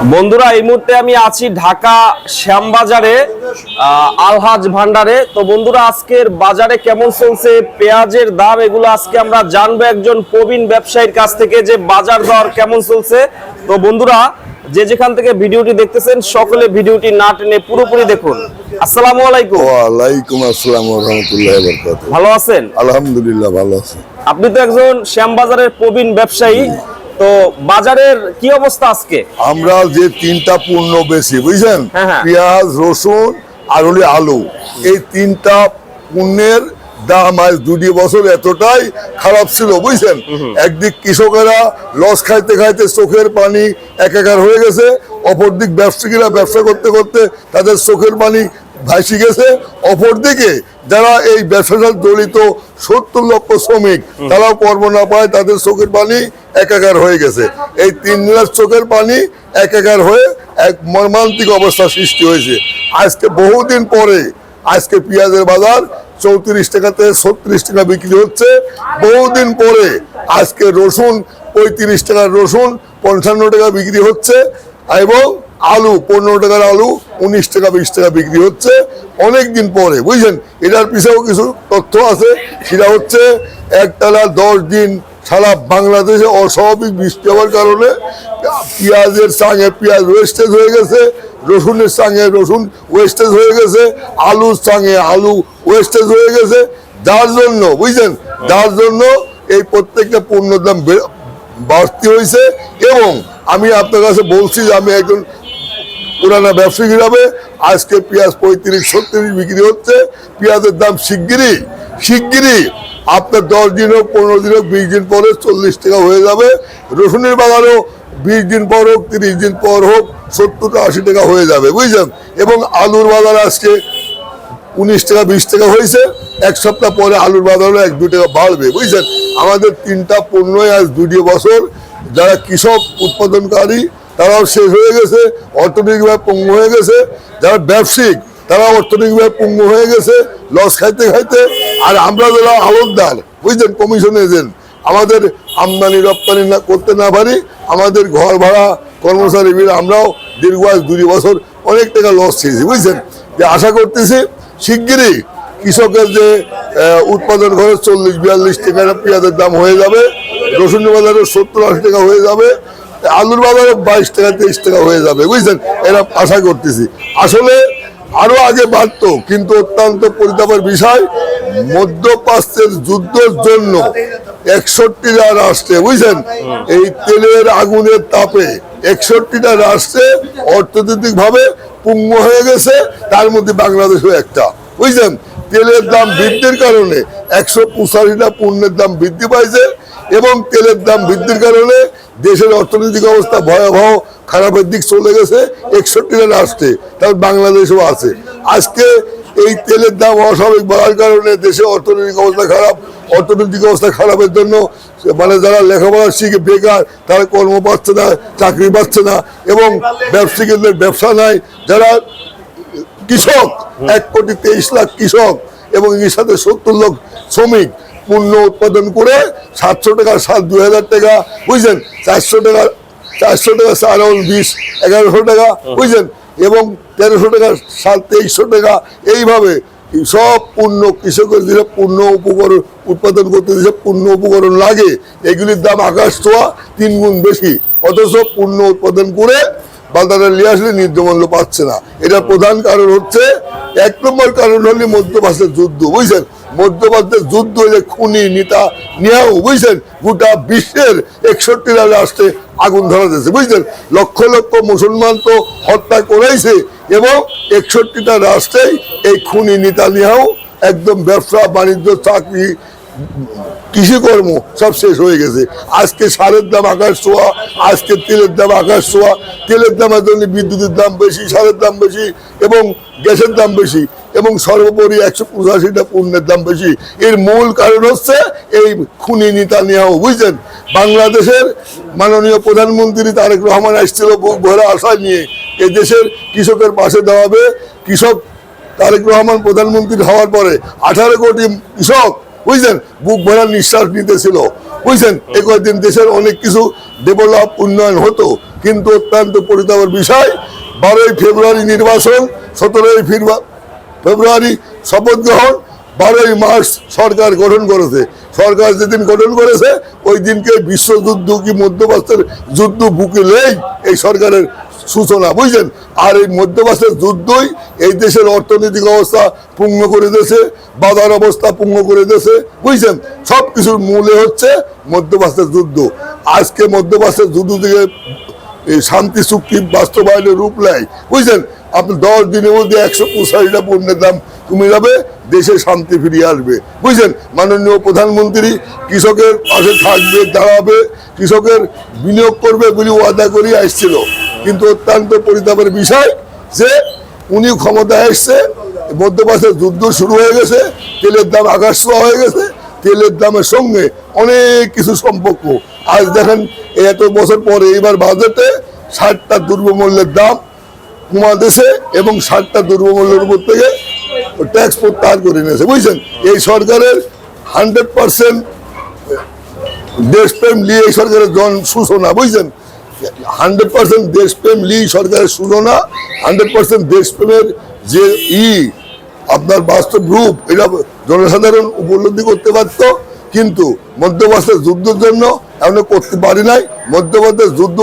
বন্ধুরা এই মুহূর্তে আমি আছি ঢাকা শ্যামবাজারে আলহাজ ভান্ডারে। তো বন্ধুরা আজকের বাজারে কেমন চলছে পেঁয়াজের দাম এগুলো আজকে আমরা জানবো একজন প্রবীণ ব্যবসায়ীর কাছ থেকে যে বাজার দর কেমন চলছে। তো বন্ধুরা যে যেখান থেকে ভিডিওটি দেখতেছেন সকলে ভিডিওটি না টেনে পুরোপুরি দেখুন। আসসালামু আলাইকুম। ওয়ালাইকুম আসসালাম ওয়া রাহমাতুল্লাহি ওয়া বারাকাতুহু। ভালো আছেন? আলহামদুলিল্লাহ ভালো আছি। আপনি তো একজন শ্যামবাজারের প্রবীণ ব্যবসায়ী, তো বাজারের কি অবস্থা আজকে? আমরা যে তিনটা পণ্য বেশি বুঝছেন, পেঁয়াজ, রসুন আর হলো আলু, এই তিনটা পণ্যের দাম আজ 2 বছর এতটাই খারাপ ছিল বুঝছেন। একদিক কৃষকেরা লস খাইতে খাইতে চোখের পানি একাকার হয়ে গেছে, অপরদিক ব্যবসায়ীরা ব্যবসা করতে করতে তাদের চোখের পানি ভাসি গেছে। অপরদিকে যারা এই ব্যবসার জড়িত 70 লক্ষ শ্রমিক তারাও কর্ম না পায়, তাদের চোখের পানি একাকার হয়ে গেছে। এই 3 দিনের চোখের পানি একাকার হয়ে এক মর্মান্তিক অবস্থা সৃষ্টি হয়েছে। আজকে বহুদিন পরে আজকে পেঁয়াজের বাজার 34 টাকা থেকে 36 টাকা বিক্রি হচ্ছে। বহুদিন পরে আজকে রসুন 35 টাকার রসুন 55 টাকা বিক্রি হচ্ছে, এবং আলু 15 টাকার আলু 19 টাকা 20 টাকা বিক্রি হচ্ছে অনেকদিন পরে বুঝছেন। এটার পিছনেও কিছু তথ্য আছে, সেটা হচ্ছে একটানা 10 দিন সারা বাংলাদেশে অস্বাভাবিক বৃষ্টি হওয়ার কারণে পেঁয়াজের সঙ্গে পেঁয়াজ ওয়েস্টেজ হয়ে গেছে, রসুনের সঙ্গে রসুন ওয়েস্টেজ হয়ে গেছে, আলুর সঙ্গে আলু ওয়েস্টেজ হয়ে গেছে। যার জন্য বুঝছেন, যার জন্য এই প্রত্যেকটা পণ্যের দাম বাড়তি হয়েছে। এবং আমি আপনার কাছে বলছি যে আমি একজন পুরানা ব্যবসায়ী হিসাবে আজকে পেঁয়াজ 35-36 বিক্রি হচ্ছে। পেঁয়াজের দাম শিগগিরই আপনার 10 দিন হোক 15 দিন হোক 20 দিন পরে 40 টাকা হয়ে যাবে। রসুনের বাজারও 20 দিন পর হোক 30 দিন পর হোক 70-80 টাকা হয়ে যাবে বুঝছেন। এবং আলুর বাজার আজকে 19 টাকা 20 টাকা হয়েছে, এক সপ্তাহ পরে আলুর বাজারও 1-2 টাকা বাড়বে বুঝছেন। আমাদের তিনটা পণ্যই আজ 2 বছর যারা কৃষক উৎপাদনকারী তারাও শেষ হয়ে গেছে, অর্থনৈতিকভাবে পঙ্গু হয়ে গেছে। যারা ব্যবসায়িক তারা অর্থনৈতিকভাবে পঙ্গু হয়ে গেছে লস খাইতে খাইতে। আর আমরা যারা আড়তদার বুঝছেন, কমিশন এজেন্ট, আমাদের আমদানি রপ্তানি না করতে না পারি, আমাদের ঘর ভাড়া কর্মচারী আমরাও দীর্ঘ আজ 2 বছর অনেক টাকা লস খেয়েছি বুঝছেন। যে আশা করতেছি শিগগিরই কৃষকের যে উৎপাদন খরচ 40-42 টাকা পেঁয়াজের দাম হয়ে যাবে, রসুনের বাজারে 70-80 টাকা হয়ে যাবে, আলুর বাজারে 22 টাকা 23 টাকা হয়ে যাবে বুঝছেন। এরা আশা করতেছি আসলে আরো আগে বাড়তো, কিন্তু অত্যন্ত পরিতাপের বিষয় মধ্যপ্রাচ্যের যুদ্ধের জন্য 61টা রাষ্ট্রে বুঝছেন এই তেলের আগুনের তাপে 61টা রাষ্ট্রে অর্থনৈতিক ভাবে পঙ্গু হয়ে গেছে, তার মধ্যে বাংলাদেশও একটা বুঝছেন। তেলের দাম বৃদ্ধির কারণে 185টা পণ্যের দাম বৃদ্ধি পাইছে, এবং তেলের দাম বৃদ্ধির কারণে দেশের অর্থনৈতিক অবস্থা ভয়াবহ খারাপের দিক চলে গেছে 61টা রাষ্ট্রে, তার বাংলাদেশও আছে। আজকে এই তেলের দাম অস্বাভাবিক বাড়ার কারণে দেশে অর্থনৈতিক অবস্থা খারাপ। অর্থনৈতিক অবস্থা খারাপের জন্য মানে যারা লেখাপড়া শিখে বেকার, তারা কর্ম পাচ্ছে না, চাকরি পাচ্ছে না, এবং ব্যবসায়ীদের ব্যবসা নাই। যারা কৃষক 1,23,00,000 কৃষক এবং এর সাথে 70 লক্ষ শ্রমিক পণ্য উৎপাদন করে 700 টাকা 2,000 টাকা বুঝছেন, 400 টাকা চাল 20-1100 টাকা বুঝছেন, এবং 1300 টাকা 2300 টাকা। এইভাবে সব পণ্য কৃষকের যে পণ্য উপকরণ উৎপাদন করতে যে পণ্য উপকরণ লাগে এগুলির দাম আকাশ ছোঁয়া 3 গুণ বেশি, অথচ পণ্য উৎপাদন করে বাজারে নিয়ে আসলে ন্যায্য মূল্য পাচ্ছে না। এটা প্রধান কারণ হচ্ছে, 1 নম্বর কারণ হলে মধ্যপ্রাচ্যের যুদ্ধ বুঝছেন। মধ্যপ্রাচ্যের যুদ্ধ হলে খুনি নেতা নিয়েও বুঝছেন গোটা বিশ্বের 61টা রাষ্ট্রে আগুন ধরা দিয়েছে বুঝছেন। লক্ষ লক্ষ মুসলমান তো হত্যা করেছে, এবং 61টা রাষ্ট্রেই এই খুনি নেতা নিয়েও একদম ব্যবসা বাণিজ্য চাকরি কৃষিকর্ম সব শেষ হয়ে গেছে। আজকে সারের দাম আকাশ ছোঁয়া, আজকে তেলের দাম আকাশ ছোঁয়া। তেলের দামের জন্য বিদ্যুতের দাম বেশি, সারের দাম বেশি, এবং গ্যাসের দাম বেশি, এবং সর্বোপরি 185টা পণ্যের দাম বেশি। এর মূল কারণ হচ্ছে এই খুনি নেতা নিয়েও বুঝছেন। বাংলাদেশের মাননীয় প্রধানমন্ত্রী তারেক রহমান আসছিল বুক ভরা আশা নিয়ে এই দেশের কৃষকের পাশে দাঁড়াবে। কৃষক তারেক রহমান প্রধানমন্ত্রী হওয়ার পরে 18 কোটি কৃষক বুঝছেন বুক ভরা নিঃশ্বাস নিতেছিল বুঝছেন। এই কয়েকদিন দেশের অনেক কিছু ডেভেলপ উন্নয়ন হতো, কিন্তু অত্যন্ত পরিতাপের বিষয় 12ই ফেব্রুয়ারি নির্বাচন, 17ই ফেব্রুয়ারি শপথ গ্রহণ, 12ই মার্চ সরকার গঠন করেছে। সরকার যেদিন গঠন করেছে ওই দিনকে বিশ্বযুদ্ধ কি মধ্যপ্রাচ্যের যুদ্ধ বুকে নেই এই সরকারের সূচনা, বুঝছেন। আর এই মধ্যপ্রাচ্যের যুদ্ধই এই দেশের অর্থনৈতিক অবস্থা পূর্ণ করে দিয়েছে, বাজার অবস্থা পূর্ণ করে দিয়েছে, বুঝছেন। সব কিছুর মূলে হচ্ছে মধ্যপ্রাচ্যের যুদ্ধ। আজকে মধ্যপ্রাচ্যের যুদ্ধ থেকে এই শান্তি চুক্তি বাস্তবায়নের রূপ নেয়, বুঝছেন। আপনি 10 দিনের মধ্যে 165টা পণ্যের দাম কমে যাবে, দেশে শান্তি ফিরিয়ে আসবে, বুঝছেন। মাননীয় প্রধানমন্ত্রী কৃষকের পাশে থাকবে, দাঁড়াবে, কৃষকের বিনিয়োগ করবে বলে ওয়াদা করে আসছিল, কিন্তু অত্যন্ত পরিতাপের বিষয় যে উনি ক্ষমতায় এসছে, মধ্যপ্রাচ্যের যুদ্ধ শুরু হয়ে গেছে, তেলের দাম আকাশ ছোঁয়া হয়ে গেছে, তেলের দামের সঙ্গে অনেক কিছু সম্পর্ক। আজ দেখেন এত বছর পরে এবার বাজেটে 60টা দ্রব্যমূল্যের দাম কমা দিয়েছে এবং 60টা দ্রব্যমূল্যের উপর থেকে ট্যাক্স প্রত্যাহার করে নিয়েছে, বুঝছেন। এই সরকারের 100% দেশপ্রেম নিয়ে এই সরকারের সূচনা, বুঝছেন। 100% দেশপ্রেম নিয়ে সরকারের সূচনা, 100% দেশপ্রেমের যে আপনার বাস্তব রূপ এটা জনসাধারণ উপলব্ধি করতে পারত, কিন্তু মধ্যপ্রাচ্যের যুদ্ধের জন্য এখনো করতে পারি নাই। মধ্যপ্রাচ্যের যুদ্ধ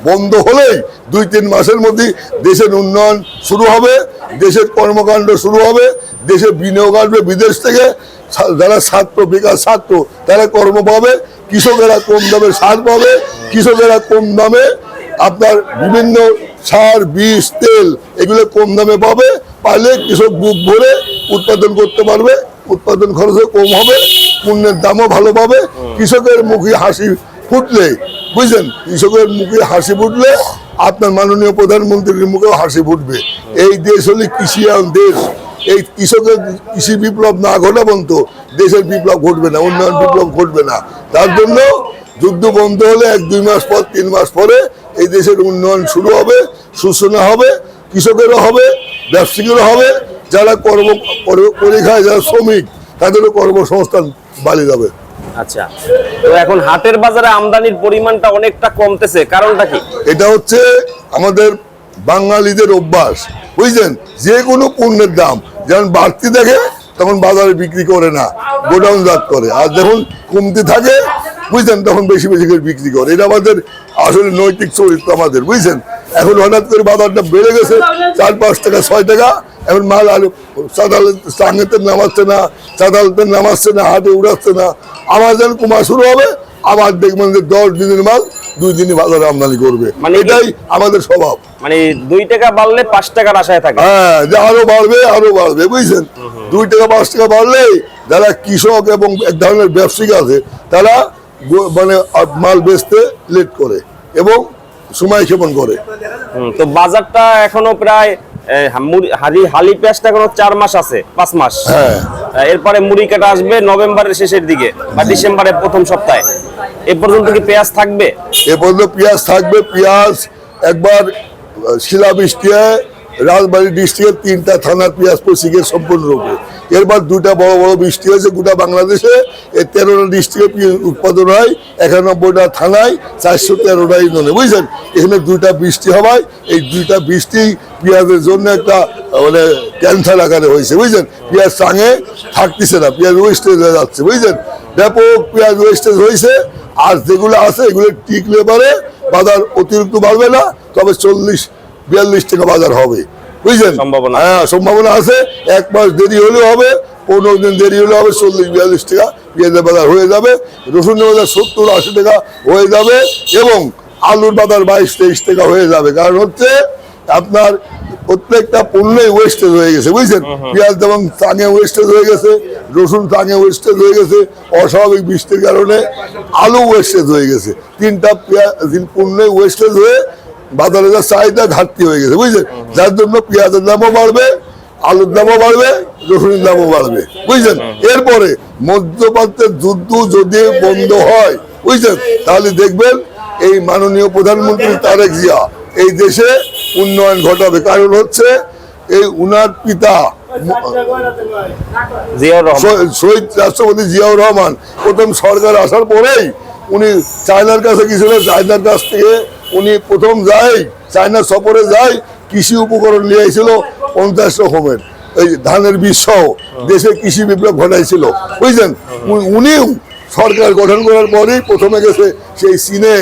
বন্ধ হলেই 2-3 মাসের মধ্যে দেশের উন্নয়ন শুরু হবে, দেশের কর্মকাণ্ড শুরু হবে, দেশে বিনিয়োগ আসবে বিদেশ থেকে, যারা ছাত্র বেকার ছাত্র তারা কর্ম পাবে, কৃষকেরা কম দামে সার পাবে, কৃষকেরা কম দামে আপনার বিভিন্ন সার বীজ তেল এগুলো কম দামে পাবে, পাইলে কৃষক বুক ভরে উৎপাদন করতে পারবে, উৎপাদন খরচও কম হবে, পণ্যের দামও ভালো পাবে। কৃষকের মুখে হাসি ফুটলে, বুঝলেন, কৃষকের মুখে হাসি ফুটলে আপনার মাননীয় প্রধানমন্ত্রীর মুখেও হাসি ফুটবে। এই দেশ হলে কৃষিয়ান দেশ, এই কৃষকের কৃষি বিপ্লব না ঘটা পর্যন্ত দেশের বিপ্লব ঘটবে না, উন্নয়ন বিপ্লব ঘটবে না। তার জন্য যুদ্ধ বন্ধ হলে 1-2 মাস পর 3 মাস পরে এই দেশের উন্নয়ন শুরু হবে, সূচনা হবে, কৃষকেরও হবে, ব্যবসায়ীদেরও হবে, যারা কর্ম করে খায়, যারা শ্রমিক তাদেরও কর্মসংস্থান বাড়ে যাবে। আচ্ছা, তো এখন হাটের বাজারে আমদানির পরিমাণটা অনেকটা কমতেছে, কারণটা কি? এটা হচ্ছে আমাদের বাঙালিদের অভ্যাস, বুঝছেন। যে কোনো পণ্যের দাম যখন বাড়তি দেখে তখন বাজারে বিক্রি করে না, গোডাউন জাত করে, আর যখন কমতে থাকে, বুঝছেন, তখন বেশি বেশি করে বিক্রি করে। এটা আমাদের আসলে নৈতিক চরিত্র আমাদের, বুঝছেন। এখন হঠাৎ করে বাজারটা বেড়ে গেছে 4-5 টাকা 6 টাকা, এখন মাল আর চাঙেতে নামাচ্ছে না, চাঁদালতে নামাচ্ছে না, হাটে উড়াচ্ছে না। আমার যখন কমা শুরু হবে আবার দেখবেন যে 10 দিনের মাল 2 দিনই বাজারে আমদানি করবে, মানে এটাই আমাদের স্বভাব। মানে 2 টাকা বাড়লে 5 টাকার আশায় থাকে, হ্যাঁ, যে আরো বাড়বে আরো বাড়বে, বুঝছেন। 2 টাকা 5 টাকা বাড়লে যারা কৃষক এবং এক ধরনের ব্যবসায়িক আছে তারা মানে মাল বেচতে লেট করে এবং সময় ক্ষেপণ করে। তো বাজারটা এখনো প্রায় হালি পেঁয়াজটা এখনো 4 মাস আছে, 5 মাস। হ্যাঁ, এরপরে মুড়ি কাটা আসবে নভেম্বরের শেষের দিকে বা ডিসেম্বরের প্রথম সপ্তাহে। এ পর্যন্ত কি পেঁয়াজ থাকবে? এ পর্যন্ত পেঁয়াজ থাকবে। পেঁয়াজ একবার শিলাবৃষ্টি হয়, রাজবাড়ী ডিস্ট্রিক্টের 3টা থানার পেঁয়াজ পচে গিয়ে সম্পূর্ণরূপে। এরপর 2টা বড় বড় বৃষ্টি হয়েছে গোটা বাংলাদেশে, এই 13টা ডিস্ট্রিক্টে পেঁয়াজ উৎপাদন হয়, 91টা থানায়, 413টা ইউনিয়নে, বুঝছেন। এখানে 2টা বৃষ্টি হওয়ায় এই 2টা বৃষ্টি পেঁয়াজের জন্য একটা মানে ক্যান্সার আকারে হয়েছে, বুঝছেন। পেঁয়াজ চাঙে থাকতেছে না, পেঁয়াজ ওয়েস্টেজ হয়ে যাচ্ছে, বুঝছেন। ব্যাপক পেঁয়াজ ওয়েস্টেজ হয়েছে। আর যেগুলো আছে এগুলো টিকলে পারে বাজার অতিরিক্ত বাড়বে না, তবে 40-42 টাকা বাজার হবে, বুঝলেন। হ্যাঁ, সম্ভাবনা আছে। 1 মাস দেরি হলেও হবে, 15 দিন দেরি হলেও হবে, 40-42 টাকা পেঁয়াজের বাজার হয়ে যাবে। রসুনের বাজার 70-80 টাকা হয়ে যাবে এবং আলুর বাজার 22-23 টাকা হয়ে যাবে। কারণ হচ্ছে আপনার প্রত্যেকটা পণ্যই ওয়েস্টেজ হয়ে গেছে, বুঝছেন। পেঁয়াজ যেমন চাঙে ওয়েস্টেজ হয়ে গেছে, রসুন চাঙে ওয়েস্টেজ হয়ে গেছে, অস্বাভাবিক বৃষ্টির কারণে আলু ওয়েস্টেজ হয়ে গেছে। 3টা পণ্যই ওয়েস্টেজ হয়ে বাজারে যা চাহিদা ঘাটতি হয়ে গেছে, বুঝছেন। যার জন্য পেঁয়াজের দামও বাড়বে, আলুর দামও বাড়বে, রসুনের দামও বাড়বে, বুঝছেন। এরপরে মধ্যপ্রাচ্যের যুদ্ধ যদি বন্ধ হয়, বুঝছেন, তাহলে দেখবেন এই মাননীয় প্রধানমন্ত্রী তারেক জিয়া এই দেশে উন্নয়ন ঘটাবে। কারণ হচ্ছে এই উনার পিতা শহীদ রাষ্ট্রপতি জিয়াউর রহমান প্রথম সরকার আসার পরেই উনি চায়নার কাছে গেছিল, চায়নার কাছ থেকে উনি প্রথম যায়, চায়না সফরে যায়, কৃষি উপকরণ নিয়ে এসেছিল 50 রকমের, এই ধানের বীজ সহ দেশে কৃষি বিপ্লব ঘটাইছিল, বুঝছেন। উনিও সরকার গঠন করার পরেই প্রথমে গেছে সেই চীনে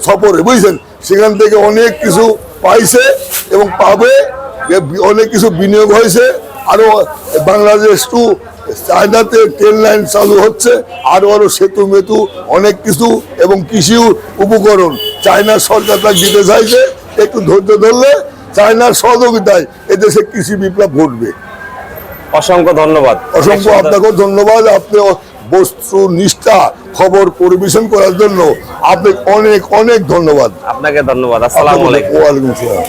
সফরে, বুঝছেন। সেখান থেকে অনেক কিছু পাইছে এবং পাবে, অনেক কিছু বিনিয়োগ হয়েছে। আরো বাংলাদেশ টু চায়নাতে ট্রেন লাইন চালু হচ্ছে, আরো সেতু মেতু অনেক কিছু, এবং কৃষি উপকরণ চায়নার সরকার তাকে দিতে চাইছে। একটু ধৈর্য ধরলে চায়নার সহযোগিতায় এদেশে কৃষি বিপ্লব ঘটবে। অসংখ্য ধন্যবাদ। অসংখ্য আপনাকেও ধন্যবাদ। আপনি বস্তু নিষ্ঠা খবর পরিবেশন করার জন্য আপনাকে অনেক অনেক ধন্যবাদ। আপনাকে ধন্যবাদ। আসসালামু আলাইকুম। ওয়ালাইকুম আসসালাম।